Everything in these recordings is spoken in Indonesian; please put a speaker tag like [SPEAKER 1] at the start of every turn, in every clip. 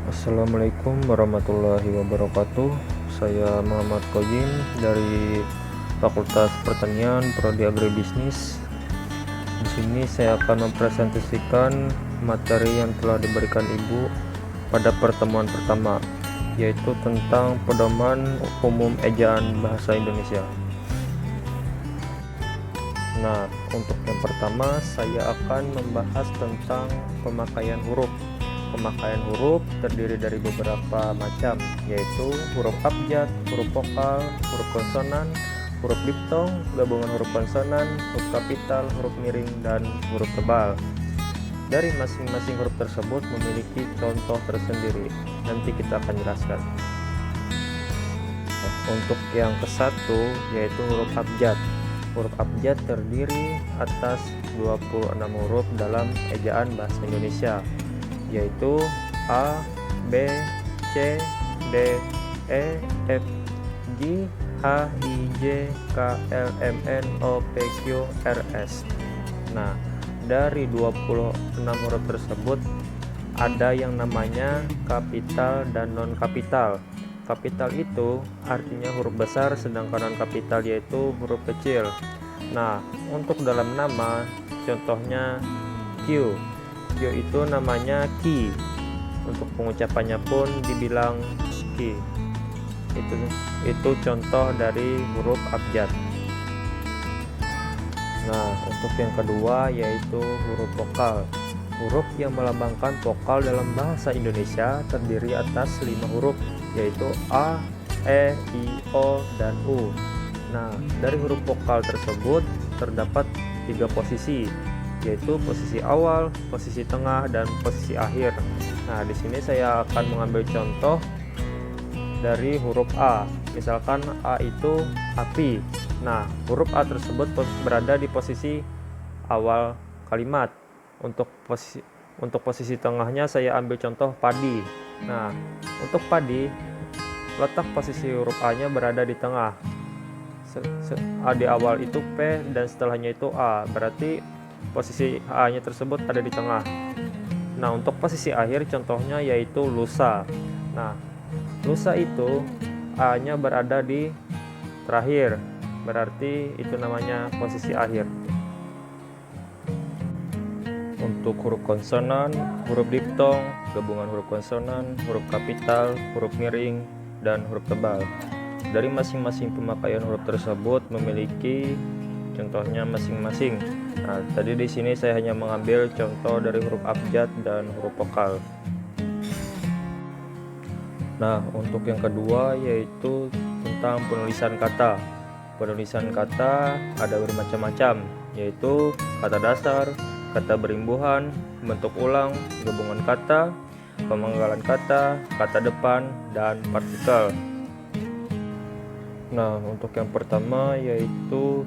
[SPEAKER 1] Assalamualaikum warahmatullahi wabarakatuh. Saya Muhammad Koyin dari Fakultas Pertanian Prodi Agribisnis. Di sini saya akan mempresentasikan materi yang telah diberikan Ibu pada pertemuan pertama, yaitu tentang pedoman umum ejaan bahasa Indonesia. Nah, untuk yang pertama saya akan membahas tentang pemakaian huruf. Pemakaian huruf terdiri dari beberapa macam, yaitu huruf abjad, huruf vokal, huruf konsonan, huruf diftong, gabungan huruf konsonan, huruf kapital, huruf miring, dan huruf tebal. Dari masing-masing huruf tersebut memiliki contoh tersendiri. Nanti kita akan jelaskan. Untuk yang ke-1 yaitu huruf abjad. Huruf abjad terdiri atas 26 huruf dalam ejaan bahasa Indonesia, yaitu A, B, C, D, E, F, G, H, I, J, K, L, M, N, O, P, Q, R, S. Nah, dari 26 huruf tersebut ada yang namanya kapital dan non-kapital. Kapital itu artinya huruf besar, sedangkan non-kapital yaitu huruf kecil. Nah, untuk dalam nama, contohnya Q. Q itu namanya Ki. Untuk pengucapannya pun dibilang Ki. Itu contoh dari huruf abjad. Nah, untuk yang kedua yaitu huruf vokal. Huruf yang melambangkan vokal dalam bahasa Indonesia terdiri atas 5 huruf, yaitu A, E, I, O, dan U. Nah, dari huruf vokal tersebut terdapat 3 posisi, yaitu posisi awal, posisi tengah, dan posisi akhir. Nah, di sini saya akan mengambil contoh dari huruf A. Misalkan A itu api. Nah, huruf A tersebut berada di posisi awal kalimat. Untuk posisi tengahnya saya ambil contoh padi. Nah, untuk padi, letak posisi huruf A-nya berada di tengah. Di awal itu P dan setelahnya itu A, berarti posisi A-nya tersebut ada di tengah. Nah, untuk posisi akhir contohnya yaitu lusa. Nah, lusa itu A-nya berada di terakhir, berarti itu namanya posisi akhir. Untuk huruf konsonan, huruf diftong, gabungan huruf konsonan, huruf kapital, huruf miring, dan huruf tebal. Dari masing-masing pemakaian huruf tersebut memiliki contohnya masing-masing. Nah, tadi di sini saya hanya mengambil contoh dari huruf abjad dan huruf vokal. Nah, untuk yang kedua yaitu tentang penulisan kata. Penulisan kata ada bermacam-macam, yaitu kata dasar, kata berimbuhan, bentuk ulang, gabungan kata, pemanggalan kata, kata depan, dan partikel. Nah, untuk yang pertama yaitu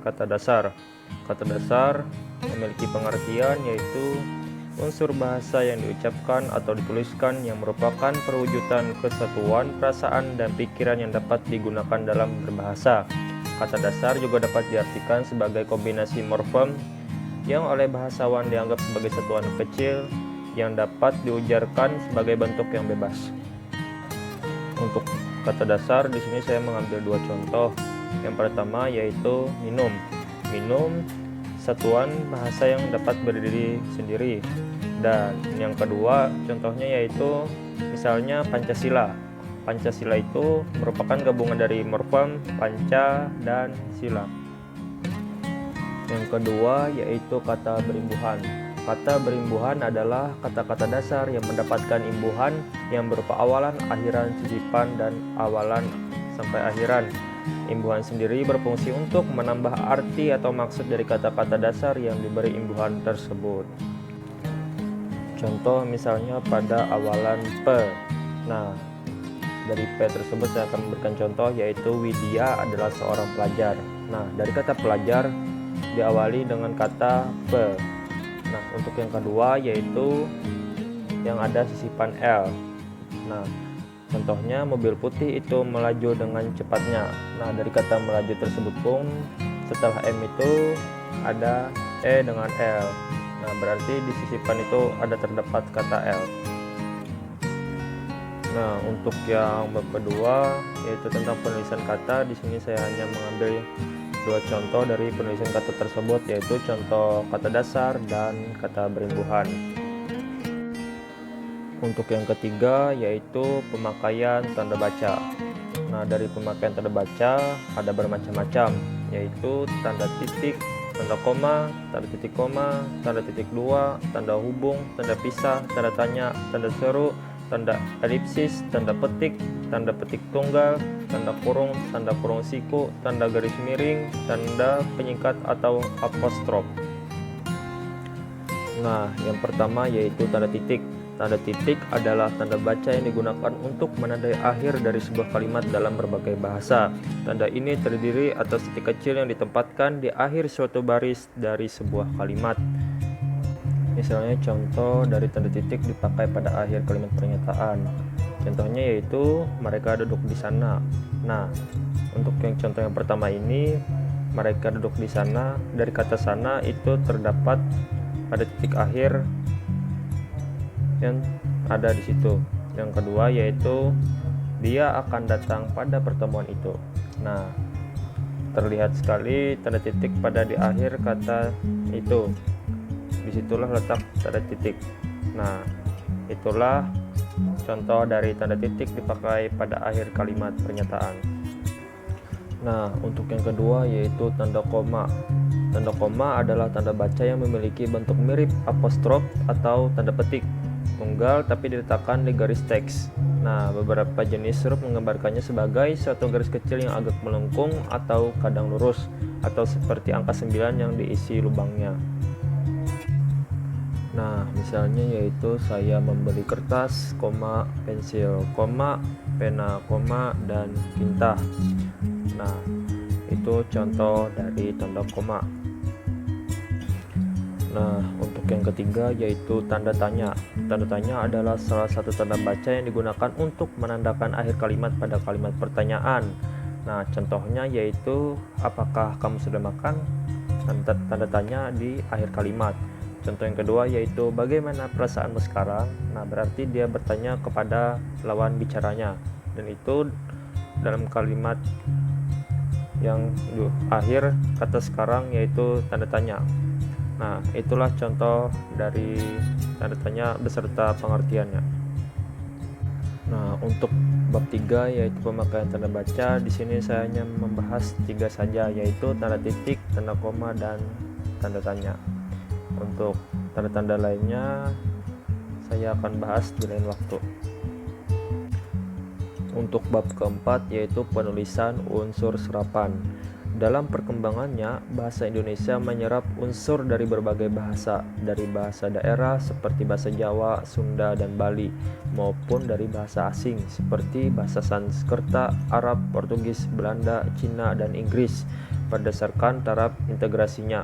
[SPEAKER 1] kata dasar. Kata dasar memiliki pengertian yaitu unsur bahasa yang diucapkan atau dituliskan yang merupakan perwujudan kesatuan perasaan dan pikiran yang dapat digunakan dalam berbahasa. Kata dasar juga dapat diartikan sebagai kombinasi morfem yang oleh bahasawan dianggap sebagai satuan kecil yang dapat diujarkan sebagai bentuk yang bebas. Untuk kata dasar di sini saya mengambil 2 contoh. Yang pertama yaitu minum. Minum satuan bahasa yang dapat berdiri sendiri. Dan yang kedua contohnya yaitu misalnya Pancasila. Pancasila itu merupakan gabungan dari morfem panca dan sila. Yang kedua yaitu kata berimbuhan. Kata berimbuhan adalah kata-kata dasar yang mendapatkan imbuhan yang berupa awalan, akhiran, sisipan, dan awalan sampai akhiran. Imbuhan sendiri berfungsi untuk menambah arti atau maksud dari kata-kata dasar yang diberi imbuhan tersebut. Contoh misalnya pada awalan P. Nah, dari P tersebut saya akan memberikan contoh yaitu Widya adalah seorang pelajar. Nah, dari kata pelajar diawali dengan kata P. Nah, untuk yang kedua yaitu yang ada sisipan L. Nah, contohnya mobil putih itu melaju dengan cepatnya. Nah, dari kata melaju tersebut pun setelah M itu ada E dengan L. Nah, berarti di sisipan itu ada terdapat kata L. Nah, untuk yang bab kedua yaitu tentang penulisan kata. Di sini saya hanya mengambil dua contoh dari penulisan kata tersebut, yaitu contoh kata dasar dan kata berimbuhan. Untuk yang ketiga yaitu pemakaian tanda baca. Nah, dari pemakaian tanda baca ada bermacam-macam, yaitu tanda titik, tanda koma, tanda titik koma, tanda titik dua, tanda hubung, tanda pisah, tanda tanya, tanda seru, tanda elipsis, tanda petik tunggal, tanda kurung siku, tanda garis miring, tanda penyingkat atau apostrof. Nah, yang pertama yaitu tanda titik. Tanda titik adalah tanda baca yang digunakan untuk menandai akhir dari sebuah kalimat dalam berbagai bahasa. Tanda ini terdiri atas titik kecil yang ditempatkan di akhir suatu baris dari sebuah kalimat. Misalnya contoh dari tanda titik dipakai pada akhir kalimat pernyataan. Contohnya yaitu mereka duduk di sana. Nah, untuk yang contoh yang pertama ini, mereka duduk di sana, dari kata sana itu terdapat pada titik akhir yang ada di situ. Yang kedua yaitu dia akan datang pada pertemuan itu. Nah, terlihat sekali tanda titik pada di akhir kata itu. Disitulah letak tanda titik. Nah, itulah contoh dari tanda titik dipakai pada akhir kalimat pernyataan. Nah, untuk yang kedua yaitu tanda koma. Tanda koma adalah tanda baca yang memiliki bentuk mirip apostrof atau tanda petik tunggal tapi diletakkan di garis teks. Nah, beberapa jenis huruf menggambarkannya sebagai suatu garis kecil yang agak melengkung atau kadang lurus, atau seperti angka 9 yang diisi lubangnya. Nah, misalnya yaitu saya membeli kertas, pensil, pena, dan tinta. Nah, itu contoh dari tanda koma. Nah, untuk yang ketiga yaitu tanda tanya. Tanda tanya adalah salah satu tanda baca yang digunakan untuk menandakan akhir kalimat pada kalimat pertanyaan. Nah, contohnya yaitu apakah kamu sudah makan? Tanda tanya di akhir kalimat. Contoh yang kedua yaitu bagaimana perasaanmu sekarang? Nah, berarti dia bertanya kepada lawan bicaranya, dan itu dalam kalimat yang di akhir kata sekarang yaitu tanda tanya. Nah, itulah contoh dari tanda tanya beserta pengertiannya. Nah, untuk bab 3 yaitu pemakaian tanda baca, di sini saya hanya membahas 3 saja, yaitu tanda titik, tanda koma, dan tanda tanya. Untuk tanda-tanda lainnya saya akan bahas di lain waktu. Untuk bab keempat yaitu penulisan unsur serapan. Dalam perkembangannya, bahasa Indonesia menyerap unsur dari berbagai bahasa, dari bahasa daerah seperti bahasa Jawa, Sunda, dan Bali, maupun dari bahasa asing seperti bahasa Sanskerta, Arab, Portugis, Belanda, Cina, dan Inggris berdasarkan taraf integrasinya.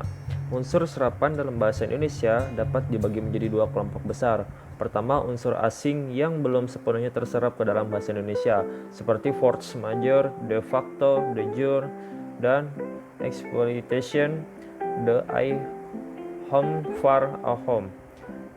[SPEAKER 1] Unsur serapan dalam bahasa Indonesia dapat dibagi menjadi dua kelompok besar. Pertama, unsur asing yang belum sepenuhnya terserap ke dalam bahasa Indonesia, seperti force majeure, de facto, de jure, dan exploitation, the I home, far, a home.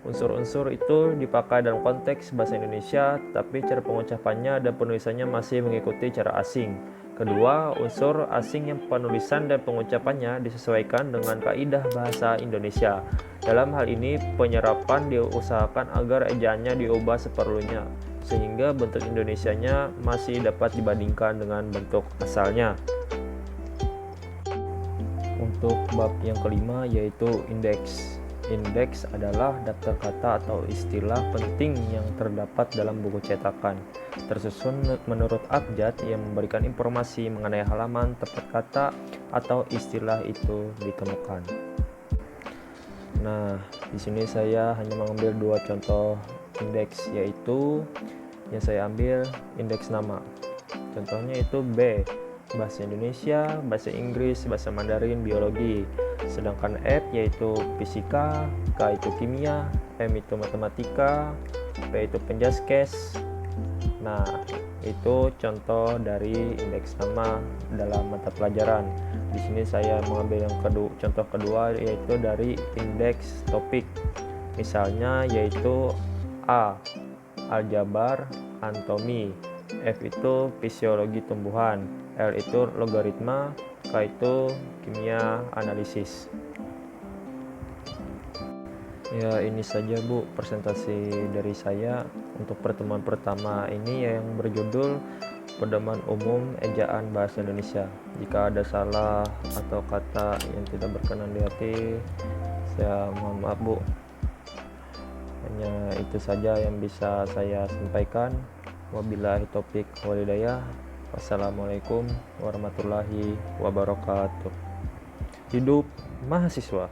[SPEAKER 1] Unsur-unsur itu dipakai dalam konteks bahasa Indonesia, tapi cara pengucapannya dan penulisannya masih mengikuti cara asing. Kedua, unsur asing yang penulisan dan pengucapannya disesuaikan dengan kaidah bahasa Indonesia. Dalam hal ini, penyerapan diusahakan agar ejaannya diubah seperlunya, sehingga bentuk Indonesianya masih dapat dibandingkan dengan bentuk asalnya. Untuk bab yang kelima yaitu indeks. Indeks adalah daftar kata atau istilah penting yang terdapat dalam buku cetakan, tersusun menurut abjad yang memberikan informasi mengenai halaman tempat kata atau istilah itu ditemukan. Nah, di sini saya hanya mengambil dua contoh indeks, yaitu yang saya ambil indeks nama. Contohnya itu B, bahasa Indonesia, bahasa Inggris, bahasa Mandarin, biologi. Sedangkan F yaitu fisika, K itu kimia, M itu matematika, P itu penjaskes. Nah, itu contoh dari indeks nama dalam mata pelajaran. Di sini saya mengambil yang kedua, contoh kedua yaitu dari indeks topik. Misalnya yaitu A, aljabar, anatomi, F itu fisiologi tumbuhan, L itu logaritma, K itu kimia analisis. Ya, ini saja Bu presentasi dari saya untuk pertemuan pertama ini yang berjudul Pedoman Umum Ejaan Bahasa Indonesia. Jika ada salah atau kata yang tidak berkenan di hati, saya mohon maaf Bu. Hanya itu saja yang bisa saya sampaikan. Wabillahi taufik wal hidayah. Wassalamualaikum warahmatullahi wabarakatuh. Hidup mahasiswa.